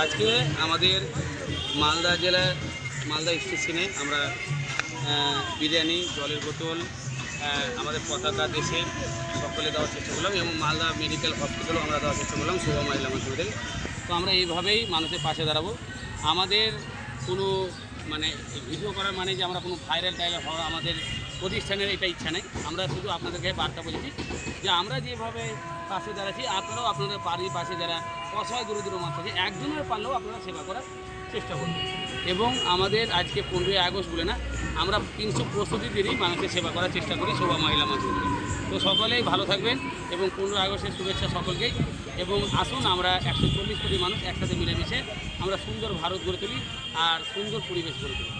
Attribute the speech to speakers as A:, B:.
A: আজকে আমাদের মালদা জেলার মালদা স্টেশনে আমরা বিরিয়ানি, জলের বোতল, আমাদের পতাকা দেশে সকলে দেওয়ার চেষ্টা করলাম এবং মালদা মেডিকেল হসপিটালও আমরা দেওয়ার চেষ্টা করলাম শোভা মহিলা মন্দির থেকে। তো আমরা এইভাবেই মানুষের পাশে দাঁড়াবো। আমাদের কোনো মানে ভিডিও করার মানে যে আমরা কোনো ভাইরাল টাইরাল হওয়া আমাদের প্রতিষ্ঠানের এটা ইচ্ছা নেই। আমরা শুধু আপনাদেরকে বার্তা বলেছি যে আমরা যেভাবে পাশে দাঁড়াচ্ছি আপনারাও আপনাদের বাড়ির পাশে যারা অসহায় দরিদ্র মানুষ আছে একজনের পারলেও আপনারা সেবা করার চেষ্টা করবেন। এবং আমাদের আজকে 15ই আগস্ট বলে না, আমরা 365 দিনই মানুষের সেবা করার চেষ্টা করি শোভা মহিলা মন্দির। তো সকলেই ভালো থাকবেন এবং 15 আগস্টের শুভেচ্ছা সকলকেই। এবং আসুন আমরা 140 কোটি মানুষ একসাথে মিলেমিশে আমরা সুন্দর ভারত গড়ে তুলি আর সুন্দর পরিবেশ গড়ে তুলি।